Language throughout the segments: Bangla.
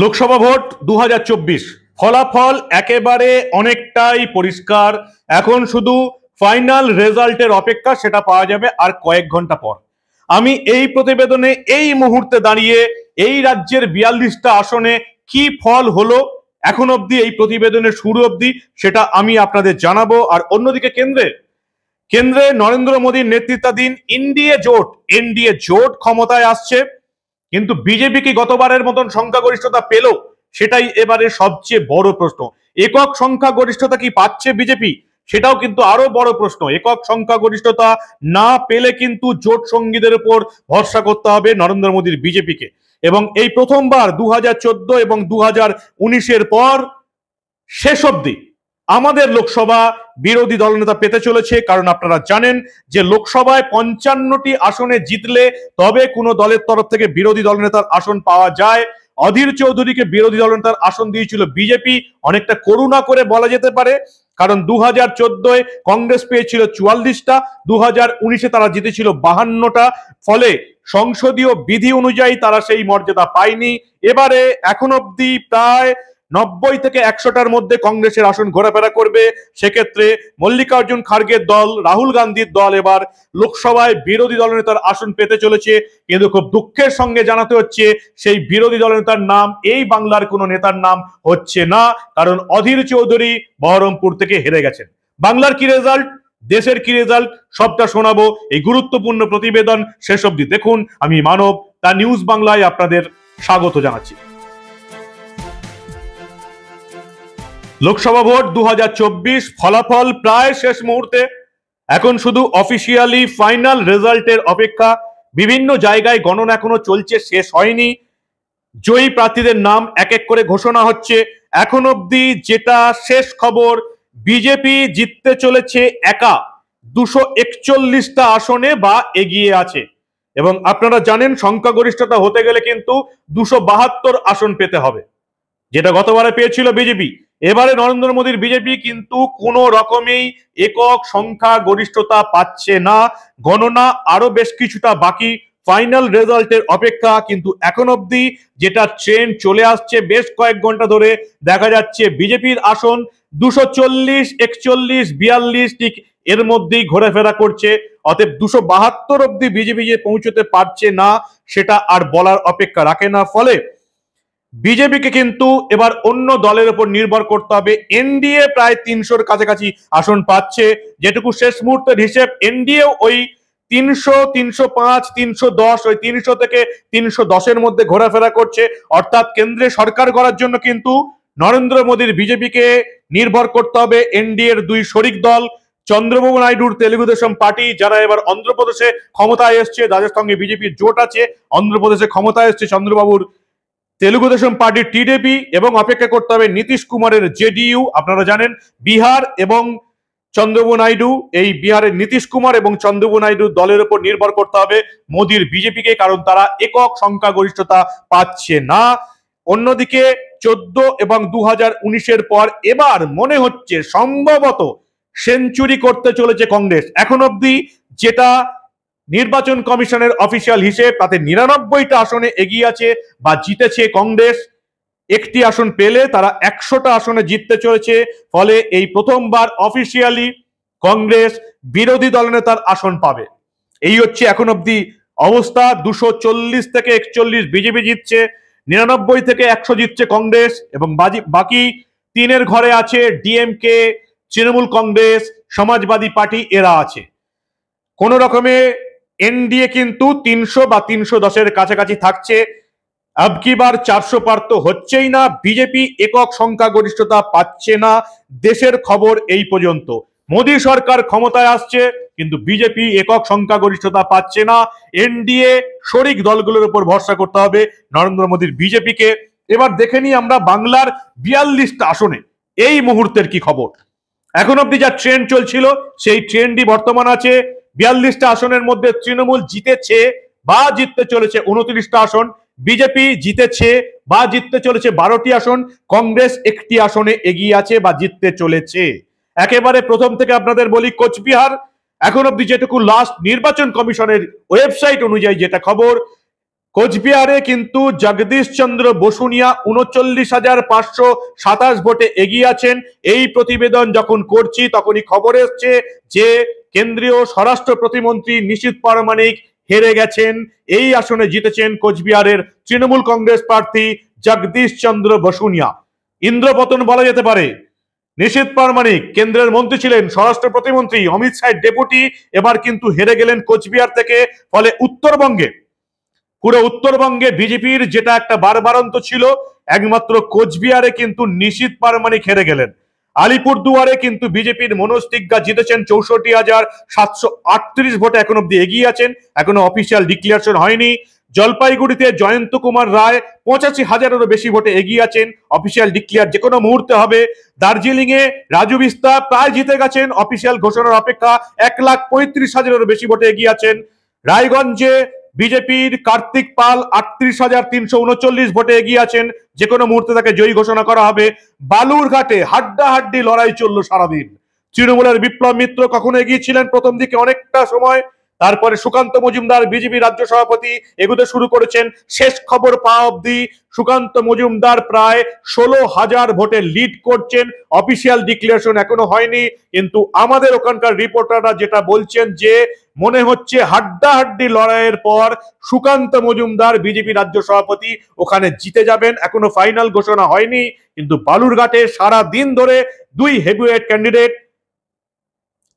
লোকসভা ভোট 2024 ফলাফল একেবারে অনেকটাই পরিষ্কার। এখন শুধু ফাইনাল রেজাল্টের অপেক্ষা, সেটা পাওয়া যাবে আর কয়েক ঘন্টা পর। আমি এই প্রতিবেদনে এই মুহূর্তে দাঁড়িয়ে এই রাজ্যের 42টা আসনে কি ফল হলো এখন অবধি, এই প্রতিবেদনের শুরু অবধি, সেটা আমি আপনাদের জানাবো। আর অন্যদিকে কেন্দ্রে নরেন্দ্র মোদীর নেতৃত্বাধীন এনডিএ জোট ক্ষমতায় আসছে, কিন্তু বিজেপি কি গতবারের মতন সংখ্যাগরিষ্ঠতা পেল, সেটাই এবারে সবচেয়ে বড় প্রশ্ন। একক সংখ্যাগরিষ্ঠতা কি পাচ্ছে বিজেপি, সেটাও কিন্তু আরো বড় প্রশ্ন। একক সংখ্যাগরিষ্ঠতা না পেলে কিন্তু জোট সঙ্গীদের উপর ভরসা করতে হবে নরেন্দ্র মোদীর বিজেপিকে। এবং এই প্রথমবার 2014 এবং 2019-এর পর শেষ অবধি আমাদের লোকসভা বিরোধী দলনেতা পেতে চলেছে। কারণ আপনারা জানেন যে লোকসভায় 55টি আসনে জিতলে তবে কোনো দলের তরফ থেকে বিরোধী দলনেতার আসন পাওয়া যায়। অধীর চৌধুরীকে বিরোধী দলনেতার আসন দিয়েছিল বিজেপি, অনেকটা করুণা করে বলা যেতে পারে। কারণ 2014-এ কংগ্রেস পেয়েছিল 44টা, 2019-এ তারা জিতেছিল 52টা। ফলে সংসদীয় বিধি অনুযায়ী তারা সেই মর্যাদা পায়নি। এবারে এখন অব্দি প্রায় 90 থেকে 100টার মধ্যে কংগ্রেসের আসন ঘোরাফেরা করবে। সেক্ষেত্রে মল্লিকার্জুন খার্গের দল, রাহুল গান্ধীর দল এবার লোকসভায় বিরোধী দলনেতার আসন পেতে চলেছে। কিন্তু খুব দুঃখের সঙ্গে জানাতে হচ্ছে, সেই বিরোধী দলনেতার নাম এই বাংলার কোনো নেতার নাম হচ্ছে না। কারণ অধীর চৌধুরী বহরমপুর থেকে হেরে গেছেন। বাংলার কি রেজাল্ট, দেশের কি রেজাল্ট, সবটা শোনাবো এই গুরুত্বপূর্ণ প্রতিবেদন শেষ অবধি দেখুন। আমি মানব, তা নিউজ বাংলায় আপনাদের স্বাগত জানাচ্ছি। লোকসভা ভোট 2024 ফলাফল প্রায় শেষ মুহূর্তে। এখন শুধু অফিসিয়ালি ফাইনাল রেজাল্টের অপেক্ষা। বিভিন্ন জায়গায় গণনা এখনো চলছে, শেষ হয়নি। জয়ী প্রার্থীদের নাম এক এক করে ঘোষণা হচ্ছে। এখন অবধি যেটা শেষ খবর, বিজেপি জিততে চলেছে একা 241টা আসনে বা এগিয়ে আছে। এবং আপনারা জানেন সংখ্যাগরিষ্ঠতা হতে গেলে কিন্তু 272 আসন পেতে হবে, যেটা গতবারে পেয়েছিল বিজেপি। এবারে নরেন্দ্র মোদীর বিজেপি কিন্তু কোনো রকমেই একক সংখ্যা গরিষ্ঠতা পাচ্ছে না। গণনা আরো বেশ কিছুটা বাকি, ফাইনাল রেজাল্টের অপেক্ষা। কিন্তু এখন অবধি যেটা ট্রেন্ড চলে আসছে বেশ কয়েক ঘন্টা ধরে, দেখা যাচ্ছে বিজেপির আসন 240, 41, 42 ঠিক এর মধ্যেই ঘোরাফেরা করছে। অতএব 272 অব্দি বিজেপি যে পৌঁছতে পারছে না, সেটা আর বলার অপেক্ষা রাখে না। ফলে বিজেপিকে কিন্তু এবার অন্য দলের উপর নির্ভর করতে হবে। এনডিএ প্রায় 300-র কাছাকাছি আসন পাচ্ছে, যেটুকু শেষ মুহূর্তের হিসেব। এনডিএ ওই 300, 305, 310, ওই 300 থেকে 310-এর মধ্যে ঘোরাফেরা করছে। অর্থাৎ কেন্দ্রে সরকার করার জন্য কিন্তু নরেন্দ্র মোদীর বিজেপিকে নির্ভর করতে হবে এনডিএর দুই শরিক দল, চন্দ্রবাবু নাইডুর তেলুগু দেশম পার্টি, যারা এবার অন্ধ্রপ্রদেশে ক্ষমতায় এসছে, যাদের সঙ্গে বিজেপির জোট আছে। অন্ধ্রপ্রদেশে ক্ষমতায় এসছে চন্দ্রবাবুর তেলুগু দেশম পার্টি টিডিপি, এবং অপেক্ষা করতে হবে নীতিশ কুমারের জেডিইউ। আপনারা জানেন বিহার এবং চন্দ্রবাবু নাইডু, এই বিহারের নীতিশ কুমার এবং চন্দ্রবাবু নাইডু দলের উপর নির্ভর করতে হবে মোদীর বিজেপিকে, কারণ তারা একক সংখ্যাগরিষ্ঠতা পাচ্ছে না। অন্যদিকে 14 এবং 2019-এর পর এবার মনে হচ্ছে সম্ভবত সেঞ্চুরি করতে চলেছে কংগ্রেস। এখন অবধি যেটা নির্বাচন কমিশনের অফিসিয়াল হিসেব, তাতে 99টা আসনে এগিয়ে আছে বা জিতেছে কংগ্রেস। একটি আসন পেলে তারা 100টা আসনে জিততে চলেছে। ফলে এই প্রথমবার অফিসিয়ালি কংগ্রেস বিরোধী দলনেতার আসন পাবে। এই হচ্ছে এখন অবধি অবস্থা। 240 থেকে 41 বিজেপি জিতছে, 99 থেকে 100 জিতছে কংগ্রেস, এবং বাকি 3-এর ঘরে আছে ডিএমকে, তৃণমূল কংগ্রেস, সমাজবাদী পার্টি, এরা আছে। কোন রকমে এনডিএ কিন্তু 300 বা 310-এর কাছাকাছি থাকছে। আবকিবার 400 পার তো হচ্ছেই না। বিজেপি একক সংখ্যাগরিষ্ঠতা পাচ্ছে না। দেশের খবর এই পর্যন্ত। মোদী সরকার ক্ষমতায় আসছে, কিন্তু বিজেপি একক সংখ্যাগরিষ্ঠতা পাচ্ছে না। এনডিএ শরিক দলগুলোর উপর ভরসা করতে হবে নরেন্দ্র মোদীর বিজেপিকে। এবার দেখে নিই আমরা বাংলার 42টা আসনে এই মুহূর্তের কি খবর। এখন অব্দি যা ট্রেন্ড চলছিল, সেই ট্রেন্ডই বর্তমান আছে। 42টা আসনের মধ্যে তৃণমূল জিতেছে বা জিততে চলেছে 29টা আসন, বিজেপি জিতেছে বা জিততে চলেছে 12টি আসন, কংগ্রেস একটি আসনে এগিয়ে আছে বা জিততে চলেছে। একেবারে প্রথম থেকে আপনাদের বলি, কোচবিহার এখন অব্দি যেটুকু লাস্ট নির্বাচন কমিশনের ওয়েবসাইট অনুযায়ী যেটা খবর, কোচবিহারে কিন্তু জগদীশ চন্দ্র বসুনিয়া ৩৯,৫২৭ ভোটে এগিয়ে আছেন। এই প্রতিবেদন যখন করছি তখনই খবর এসছে যে কেন্দ্রীয় স্বরাষ্ট্র প্রতিমন্ত্রী নিশীথ প্রামাণিক হেরে গেছেন। এই আসনে জিতেছেন কোচবিহারের তৃণমূল কংগ্রেস প্রার্থী জগদীশ চন্দ্র বসুনিয়া। ইন্দ্রপতন বলা যেতে পারে। নিশীথ প্রামাণিক কেন্দ্রের মন্ত্রী ছিলেন, স্বরাষ্ট্র প্রতিমন্ত্রী, অমিত শাহের ডেপুটি, এবার কিন্তু হেরে গেলেন কোচবিহার থেকে। ফলে পুরো উত্তরবঙ্গে বিজেপির যেটা একটা বারবারন্ত ছিল, একমাত্র কোচবিহারে কিন্তু নিশীথ প্রামাণিক হেরে গেলেন। আলিপুরদুয়ারে কিন্তু বিজেপির মনোজ তিগ্গা জিতেছেন 64,738 ভোটে, এখন অব্দি এগিয়ে আছেন, এখনো অফিসিয়াল ডিক্লারেশন হয়নি। জলপাইগুড়িতে জয়ন্ত কুমার রায় 85,000-এরও বেশি ভোটে এগিয়ে আছেন, অফিসিয়াল ডিক্লেয়ার যে কোনো মুহূর্তে হবে। দার্জিলিং এ রাজু বিস্তা প্রায় জিতে গেছেন, অফিসিয়াল ঘোষণার অপেক্ষা, 1,35,000-এরও বেশি ভোটে এগিয়ে আছেন। রায়গঞ্জে বিজেপির কার্তিক পাল 38,339 ভোটে এগিয়ে আছেন, যে কোনো মুহূর্তে তাকে জয়ী ঘোষণা করা হবে। বালুরঘাটে হাড্ডাহাড্ডি লড়াই চললো সারাদিন। তৃণমূলের বিপ্লব মিত্র কখনো এগিয়েছিলেন প্রথম দিকে অনেকটা সময়, তারপরে সুকান্ত মজুমদার বিজেপি রাজ্য সভাপতি এগোতে শুরু করেছেন। শেষ খবর পাওয়া অব্দি সুকান্ত মজুমদার প্রায় 16,000 ভোটে লিড করছেন, অফিসিয়াল ডিক্লারেশন এখনো হয়নি, কিন্তু আমাদের ওখানকার রিপোর্টাররা যেটা বলছেন যে মনে হচ্ছে হাড্ডাহাড্ডি লড়াইয়ের পর সুকান্ত মজুমদার বিজেপি রাজ্য সভাপতি ওখানে জিতে যাবেন। এখনো ফাইনাল ঘোষণা হয়নি, কিন্তু বালুরঘাটে সারা দিন ধরে দুই হেভিওয়েট ক্যান্ডিডেট,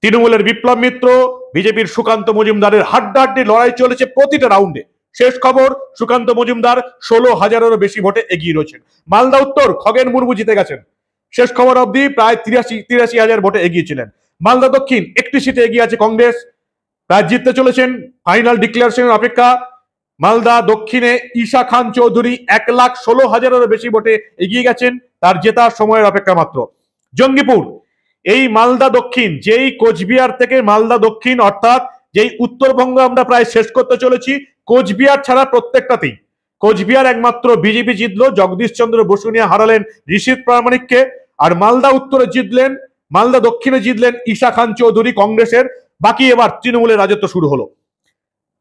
তৃণমূলের বিপ্লব মিত্র, বিজেপির সুকান্ত মজুমদারের হাড্ডাহাড্ডি লড়াই চলেছে প্রতিটা রাউন্ডে। শেষ খবর, সুকান্ত মজুমদার 16,000-এরও বেশি ভোটে এগিয়ে রয়েছেন। মালদা উত্তর খগেন মুর্মু জিতে গেছেন, শেষ খবর অবধি প্রায় 83,000 ভোটে এগিয়েছিলেন। মালদা দক্ষিণ একটি সিটে এগিয়ে আছে কংগ্রেস, প্রায় জিততে চলেছেন, ফাইনাল ডিক্লারেশনের অপেক্ষা। মালদা দক্ষিণে ঈশা খান চৌধুরী 1,16,000-এরও বেশি ভোটে এগিয়ে গেছেন, তার জেতার সময়ের অপেক্ষা মাত্র। জঙ্গিপুর, এই মালদা দক্ষিণ, যেই কোচবিহার থেকে মালদা দক্ষিণ, অর্থাৎ যেই উত্তরবঙ্গ আমরা প্রায় শেষ করতে চলেছি, কোচবিহার ছাড়া প্রত্যেকটাতেই কোচবিহার একমাত্র বিজেপি জিতলো, জগদীশ চন্দ্র বসুনিয়া হারালেন নিশীথ প্রামাণিককে, আর মালদা উত্তরে জিতলেন, মালদা দক্ষিণে জিতলেন ঈশা খান চৌধুরী কংগ্রেসের। বাকি এবার তৃণমূলের রাজত্ব শুরু হলো।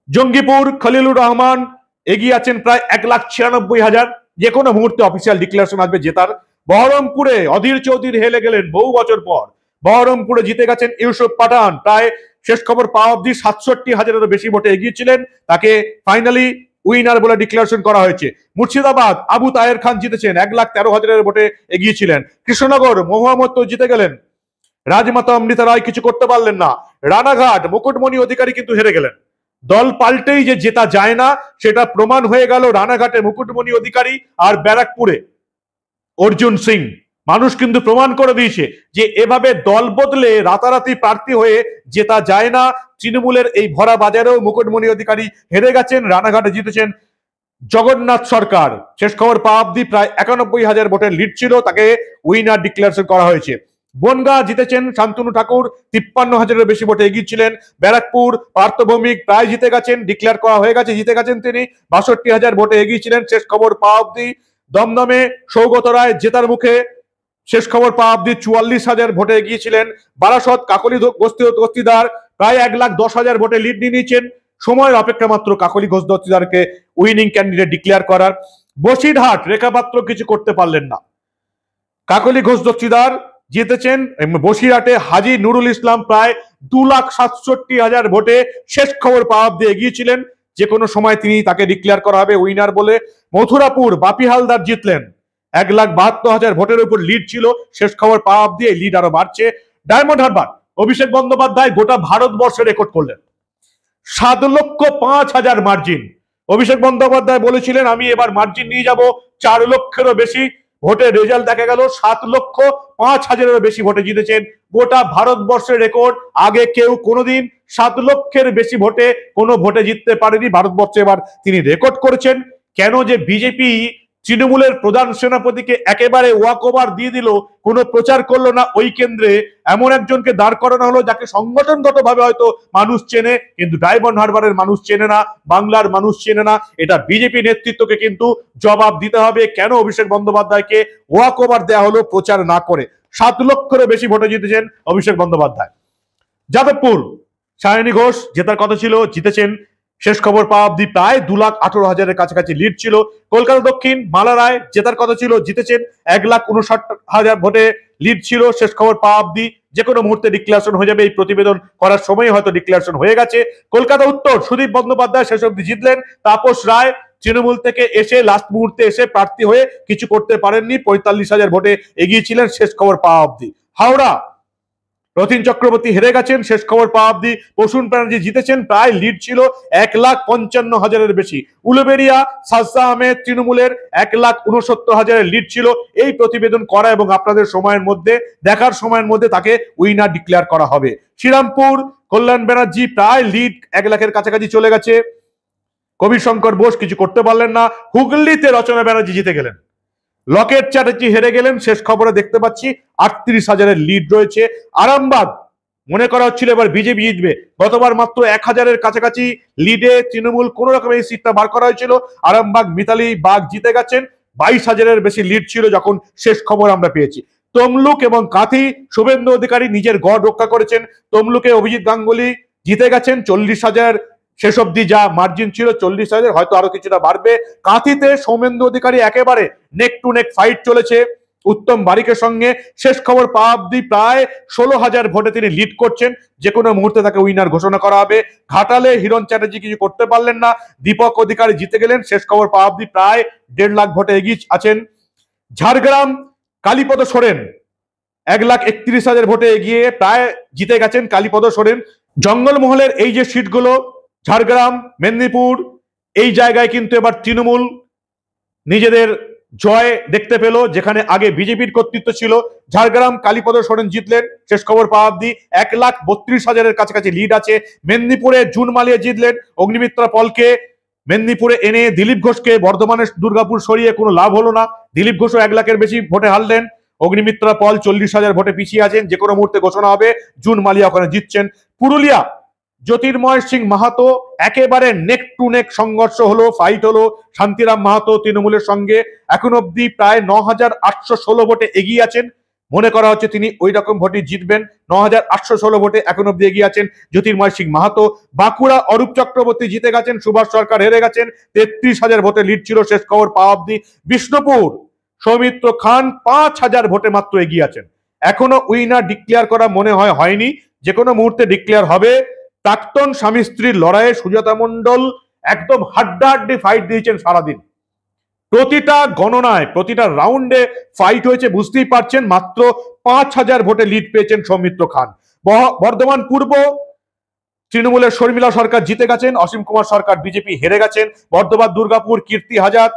জঙ্গিপুর খলিলুর রহমান এগিয়ে আছেন প্রায় 1,96,000, যে কোনো মুহূর্তে অফিসিয়াল ডিক্লারেশন আসবে জেতার। বহরমপুরে অধীর চৌধুরী হেলে গেলেন বহু বছর পর, বহরমপুরে জিতে গেছেন ইউসুফ পাঠান, প্রায় শেষ খবর পাওয়া অব্দি 67,000-এরও বেশি ভোটে এগিয়েছিলেন, তাকে ফাইনালি উইনার বলে ডিক্লারেশন করা হয়েছে। মুর্শিদাবাদ আবু তাহের খান জিতেছেন, 1,13,000-এর ভোটে এগিয়েছিলেন। কৃষ্ণনগর মোহাম্মদ তো জিতে গেলেন, রাজমাতা অমৃতা রায় কিছু করতে পারলেন না। রানাঘাট মুকুটমণি অধিকারী কিন্তু হেরে গেলেন। দল পাল্টেই যে জেতা যায় না সেটা প্রমাণ হয়ে গেল রানাঘাটে মুকুটমণি অধিকারী আর ব্যারাকপুরে অর্জুন সিং। মানুষ কিন্তু প্রমাণ করে দিয়েছে যে এভাবে দল বদলে রাতারাতি প্রার্থী হয়ে জেতা যায় না। তৃণমূলের এই ভরা বাজারেও মুকুটমণি অধিকারী হেরে গেছেন, রানাঘাটে জিতেছেন জগন্নাথ সরকার। শেষ খবর পাওয়া অব্দি প্রায় 91,000 ভোটের লিড ছিল, তাকে উইনার ডিক্লারেশন করা হয়েছে। বনগাঁ জিতেছেন শান্তনু ঠাকুর, 53,000-এর বেশি ভোটে এগিয়েছিলেন। ব্যারাকপুর পার্থ ভৌমিক প্রায় জিতে গেছেন, ডিক্লেয়ার করা হয়ে গেছে, জিতে গেছেন তিনি, 62,000 ভোটে এগিয়েছিলেন। শেষ খবর পাওয়া অব্দি দমদমে সৌগত রায় জেতার মুখে, শেষ খবর পাওয়া অব্দি 44,000 ভোটে এগিয়েছিলেন। বারাসত কাকলি দস্তিদার প্রায় 1,10,000 ভোটে লিড নিয়ে নিয়েছেন, সময়ের অপেক্ষা মাত্র Kakoli Ghosh দস্তিদারকে winning candidate declare করার। বসিরহাট রেখা পাত্র কিছু করতে পারলেন না, কাকলি ঘোষ দস্তিদার জিতেছেন। বসিরহাটে হাজী নুরুল ইসলাম প্রায় 2,67,000 ভোটে শেষ খবর পাওয়া অব্দি এগিয়েছিলেন, যে কোনো সময় তিনি তাকে ডিক্লেয়ার করা হবে উইনার বলে। মথুরাপুর বাপি হালদার জিতলেন, 1,72,000 ভোটের উপর লিড ছিল, শেষ খবর পাওয়া অব্দি এই লিড আরো বাড়ছে। ডায়মন্ড হারবার অভিষেক বন্দ্যোপাধ্যায় গোটা ভারতবর্ষে রেকর্ড করলেন, 7,05,000 মার্জিন। অভিষেক বন্দ্যোপাধ্যায় বলেছিলেন আমি এবার মার্জিন নিয়ে যাব 4 লক্ষেরও বেশি, ভোটের রেজাল্ট দেখা গেল 7,05,000-এরও বেশি ভোটে জিতেছেন। গোটা ভারতবর্ষের রেকর্ড, আগে কেউ কোনোদিন 7 লক্ষের বেশি ভোটে কোনো ভোটে জিততে পারেনি, ভারতবর্ষে এবার তিনি রেকর্ড করেছেন। কেন যে বিজেপি তৃণমূলের প্রধান সেনাপতিকে একেবারে ওয়াক ওভার দিয়ে দিল, কোনো প্রচার করলো না ওই কেন্দ্রে, এমন একজনকে দাঁড় করানো হলো যাকে সংগঠনগত ভাবে হয়তো মানুষ চেনে, কিন্তু ডায়মন্ড হারবারের মানুষ চেনে না, বাংলার মানুষ চেনে না। এটা বিজেপি নেতৃত্বকে কিন্তু জবাব দিতে হবে, কেন অভিষেক বন্দ্যোপাধ্যায়কে ওয়াক ওভার দেওয়া হলো প্রচার না করে। 7 লক্ষেরও বেশি ভোটে জিতেছেন অভিষেক বন্দ্যোপাধ্যায়। যাদবপুর সায়নী ঘোষ জেতার কথা ছিল, জিতেছেন, শেষ খবর পাওয়া অব্দি প্রায় 2,18,000-এর কাছাকাছি লিড ছিল। কলকাতা দক্ষিণ মালা রায় জেতার কথা ছিল, জিতেছেন। 1,59,000 ভোটে লিড ছিল শেষ খবর পাওয়া অব্দি। যে কোনো মুহূর্তে ডিক্লারেশন হয়ে যাবে, এই প্রতিবেদন করার সময় হয়তো ডিক্লারেশন হয়ে গেছে। কলকাতা উত্তর সুদীপ বন্দ্যোপাধ্যায় শেষ অব্দি জিতলেন। তাপস রায় তৃণমূল থেকে এসে লাস্ট মুহূর্তে এসে প্রার্থী হয়ে কিছু করতে পারেননি, 45,000 ভোটে এগিয়ে ছিলেন শেষ খবর পাওয়া অব্দি। হাওড়া রতিন চক্রবর্তী হেরে গেছেন শেষ খবর পাওয়া অব্দি। প্রসূন ব্যানার্জি জিতেছেন, প্রায় লিড ছিল 1,55,000-এর বেশি। উলুবেড়িয়া সাজদা আহমেদ তৃণমূলের 1,69,000-এর লিড ছিল। এই প্রতিবেদন করা এবং আপনাদের সময়ের মধ্যে দেখার সময়ের মধ্যে তাকে উইনার ডিক্লেয়ার করা হবে। শ্রীরামপুর কল্যাণ ব্যানার্জি প্রায় লিড 1 লাখের কাছাকাছি চলে গেছে। কবির শঙ্কর বোস কিছু করতে পারলেন না। হুগলিতে রচনা ব্যানার্জি জিতে গেলেন। লকেট চ্যাটার্জি হেরে গেলেন। শেষ খবরে দেখতে পাচ্ছি 38,000-এর লিড রয়েছে। আরামবাগ মনে করা হচ্ছিল এবার বিজেপি জিতবে, গতবার মাত্র 1,000-এর কাছাকাছি লিডে তৃণমূল কোন রকম এই সিটটা বার করা হয়েছিল। আরামবাগ মিতালি বাগ জিতে গেছেন। 22,000-এর বেশি লিড ছিল যখন শেষ খবর আমরা পেয়েছি। তমলুক এবং কাঁথি শুভেন্দু অধিকারী নিজের গড় রক্ষা করেছেন। তমলুকে অভিজিৎ গাঙ্গুলি জিতে গেছেন। 40,000 শেষ অব্দি যা মার্জিন ছিল 40,000, হয়তো আরো কিছুটা বাড়বে। কাঁথিতে সৌমেন্দু অধিকারী একেবারে নেক টু নেক ফাইট চলেছে উত্তম বারিকের সঙ্গে। শেষ খবর পাওয়া অব্দি প্রায় 16,000 ভোটে তিনি লিড করছেন। যে কোনো মুহূর্তে তাকে উইনার ঘোষণা করা হবে। ঘাটালে হিরণ চ্যাটার্জি কিছু করতে পারলেন না, দীপক অধিকারী জিতে গেলেন। শেষ খবর পাওয়া অব্দি প্রায় 1.5 লাখ ভোটে এগিয়ে আছেন। ঝাড়গ্রাম কালীপদ সোরেন 1,31,000 ভোটে এগিয়ে প্রায় জিতে গেছেন কালীপদ সোরেন। জঙ্গলমহলের এই যে সিটগুলো ঝাড়গ্রাম মেদিনীপুর, এই জায়গায় কিন্তু এবার তৃণমূল নিজেদের জয় দেখতে পেল, যেখানে আগে বিজেপির কর্তৃত্ব ছিল। ঝাড়গ্রাম কালীপদ সোরেন জিতলেন। শেষ খবর পাওয়া অব্দি 1,32,000-এর কাছাকাছি লিড আছে। মেদিনীপুরে জুন মালিয়া জিতলেন। অগ্নিমিত্রা পলকে মেদিনীপুরে এনে দিলীপ ঘোষকে বর্ধমানের দুর্গাপুর সরিয়ে কোনো লাভ হলো না। দিলীপ ঘোষও 1 লাখের বেশি ভোটে হারলেন। অগ্নিমিত্রা পল 40,000 ভোটে পিছিয়ে আছেন। যে কোনো মুহূর্তে ঘোষণা হবে। জুন মালিয়া ওখানে জিতছেন। পুরুলিয়া জ্যোতির্ময় সিং মাহাতো একেবারে নেক টু নেক সংঘর্ষ হলো, ফাইট হলো শান্তিরাম মাহাতো তৃণমূলের সঙ্গে। এখন অব্দি প্রায় 9,816 ভোটে এগিয়ে আছেন। মনে করা হচ্ছে তিনি ওই রকম ভোটে জিতবেন। 9,816 ভোটে এখন অব্দি এগিয়ে আছেন জ্যোতির্ময় সিং মাহাতো। বাঁকুড়া অরূপ চক্রবর্তী জিতে গেছেন। সুভাষ সরকার হেরে গেছেন। 33,000 ভোটে লিড ছিল শেষ খবর পাওয়া অব্দি। বিষ্ণুপুর সৌমিত্র খান 5,000 ভোটে মাত্র এগিয়ে আছেন। এখনো উইনার ডিক্লেয়ার করা মনে হয়নি। যে কোনো মুহূর্তে ডিক্লেয়ার হবে। প্রাক্তন স্বামী স্ত্রীর লড়াইয়ে সুজাতা মণ্ডল একদম হাড্ডাহাড্ডি ফাইট দিয়েছেন সারাদিন। প্রতিটা গণনায় প্রতিটা রাউন্ডে ফাইট হয়েছে, বুঝতেই পারছেন। মাত্র 5,000 ভোটে লিড পেয়েছেন সৌমিত্র খান। বর্ধমান পূর্ব তৃণমূলের শর্মিলা সরকার জিতে গেছেন। অসীম কুমার সরকার বিজেপি হেরে গেছেন। বর্ধমান দুর্গাপুর কীর্তি হাজার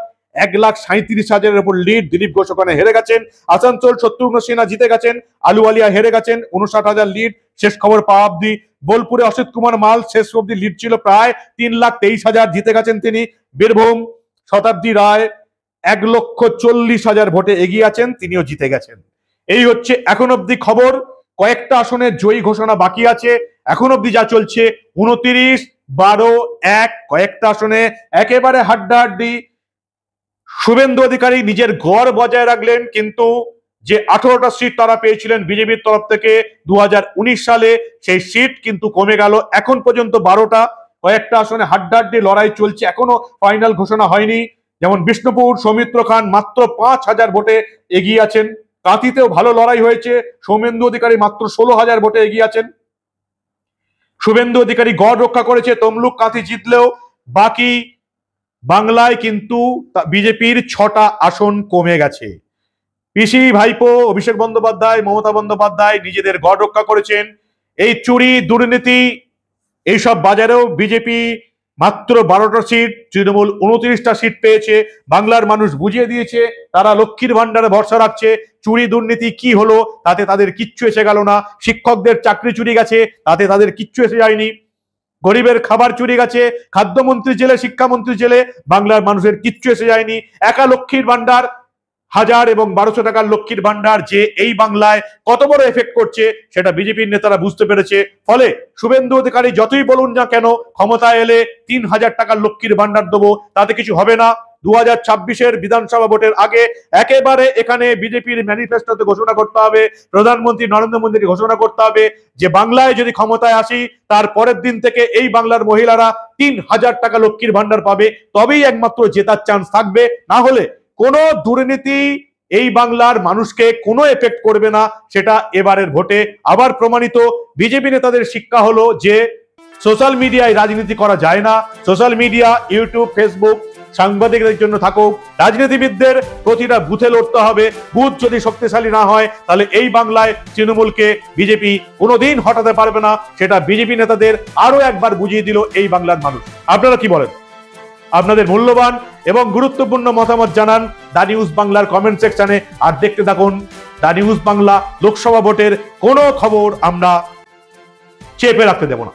1,37,000-এর উপর লিড, দিলীপ ঘোষ ওখানে হেরে গেছেন। আসানসোল শত্রুঘ্ন সিনহা জিতে গেছেন। আলুওয়ালিয়া হেরে গেছেন। 59,000 লিড শেষ খবর পাওয়া অব্দি। বোলপুরে অসিত কুমার মাল শেষ অব্দি লিড ছিল প্রায় 3,23,000, জিতে গেছেন তিনি। বীরভূম শতাব্দী রায় 1,40,000 ভোটে এগিয়ে আছেন, তিনিও জিতে গেছেন। এই হচ্ছে এখন অব্দি খবর। কয়েকটা আসনে জয়ী ঘোষণা বাকি আছে। এখন অব্দি যা চলছে 29, 12, 1 কয়েকটা আসনে একেবারে হাড্ডাহাড্ডি। শুভেন্দু অধিকারী নিজের গড় বজায় রাখলেন, কিন্তু যে 18টা সিট তারা পেয়েছিলেন বিজেপির তরফ থেকে 2019 সালে, সেই সিট কিন্তু কমে গেল। এখন পর্যন্ত 12টা। কয়েকটা আসনে হাড্ডাহাড্ডি লড়াই চলছে, এখনো ফাইনাল ঘোষণা হয়নি। যেমন বিষ্ণুপুর সৌমিত্র খান মাত্র 5,000 ভোটে এগিয়ে আছেন। কাঁথিতেও ভালো লড়াই হয়েছে। সৌমেন্দু অধিকারী মাত্র 16,000 ভোটে এগিয়ে আছেন। শুভেন্দু অধিকারী গড় রক্ষা করেছে। তমলুক কাঁথি জিতলেও বাকি বাংলায় কিন্তু বিজেপির 6টা আসন কমে গেছে। পিসি ভাইপো অভিষেক বন্দ্যোপাধ্যায়, মমতা বন্দ্যোপাধ্যায় নিজেদের গড় রক্ষা করেছেন। এই চুরি দুর্নীতি এইসব বাজারেও বিজেপি মাত্র 12টা সিট, তৃণমূল 29টা সিট পেয়েছে। বাংলার মানুষ বুঝিয়ে দিয়েছে তারা লক্ষ্মীর ভান্ডারে ভরসা রাখছে। চুরি দুর্নীতি কি হলো তাতে তাদের কিচ্ছু এসে গেল না। শিক্ষকদের চাকরি চুরি গেছে, তাতে তাদের কিচ্ছু এসে যায়নি। গরিবের খাবার চুরি গেছে, খাদ্যমন্ত্রী জেলে, শিক্ষামন্ত্রী জেলে, বাংলার মানুষের কিচ্ছু এসে যায়নি। একা লক্ষ্মীর ভান্ডার 1000 এবং 1200 টাকার লক্ষ্মীর ভান্ডার যে এই বাংলায় কত বড় এফেক্ট করছে সেটা বিজেপির নেতারা বুঝতে পেরেছে। ফলে শুভেন্দু অধিকারী যতই বলুন না কেন ক্ষমতায় এলে 3,000 টাকার লক্ষ্মীর ভান্ডার দেবো, তাতে কিছু হবে না। 2026-এর বিধানসভা ভোটের আগে একেবারে এখানে বিজেপির ম্যানিফেস্টোতে ঘোষণা করতে হবে, প্রধানমন্ত্রী নরেন্দ্র মোদীকে ঘোষণা করতে হবে যে বাংলায় যদি ক্ষমতায় আসি তার পরের দিন থেকে এই বাংলার মহিলারা 3000 টাকা লক্ষ্মীর ভান্ডার পাবে, তবেই একমাত্র জেতার চান্স থাকবে। না হলে কোনো দুর্নীতি এই বাংলার মানুষকে কোনো এফেক্ট করবে না, সেটা এবারের ভোটে আবার প্রমাণিত। বিজেপি নেতাদের শিক্ষা হলো যে সোশ্যাল মিডিয়ায় রাজনীতি করা যায় না। সোশ্যাল মিডিয়া, ইউটিউব, ফেসবুক সাংবাদিকদের জন্য থাকুক, রাজনীতিবিদদের প্রতিটা বুথে লড়তে হবে। বুথ যদি শক্তিশালী না হয় তাহলে এই বাংলায় তৃণমূলকে বিজেপি কোনোদিন হটাতে পারবে না, সেটা বিজেপি নেতাদের আরো একবার বুঝিয়ে দিল এই বাংলার মানুষ। আপনারা কি বলেন? আপনাদের মূল্যবান এবং গুরুত্বপূর্ণ মতামত জানান দা নিউজ বাংলার কমেন্ট সেকশনে। আর দেখতে থাকুন দা নিউজ বাংলা। লোকসভা ভোটের কোনো খবর আমরা চেপে রাখতে দেব না।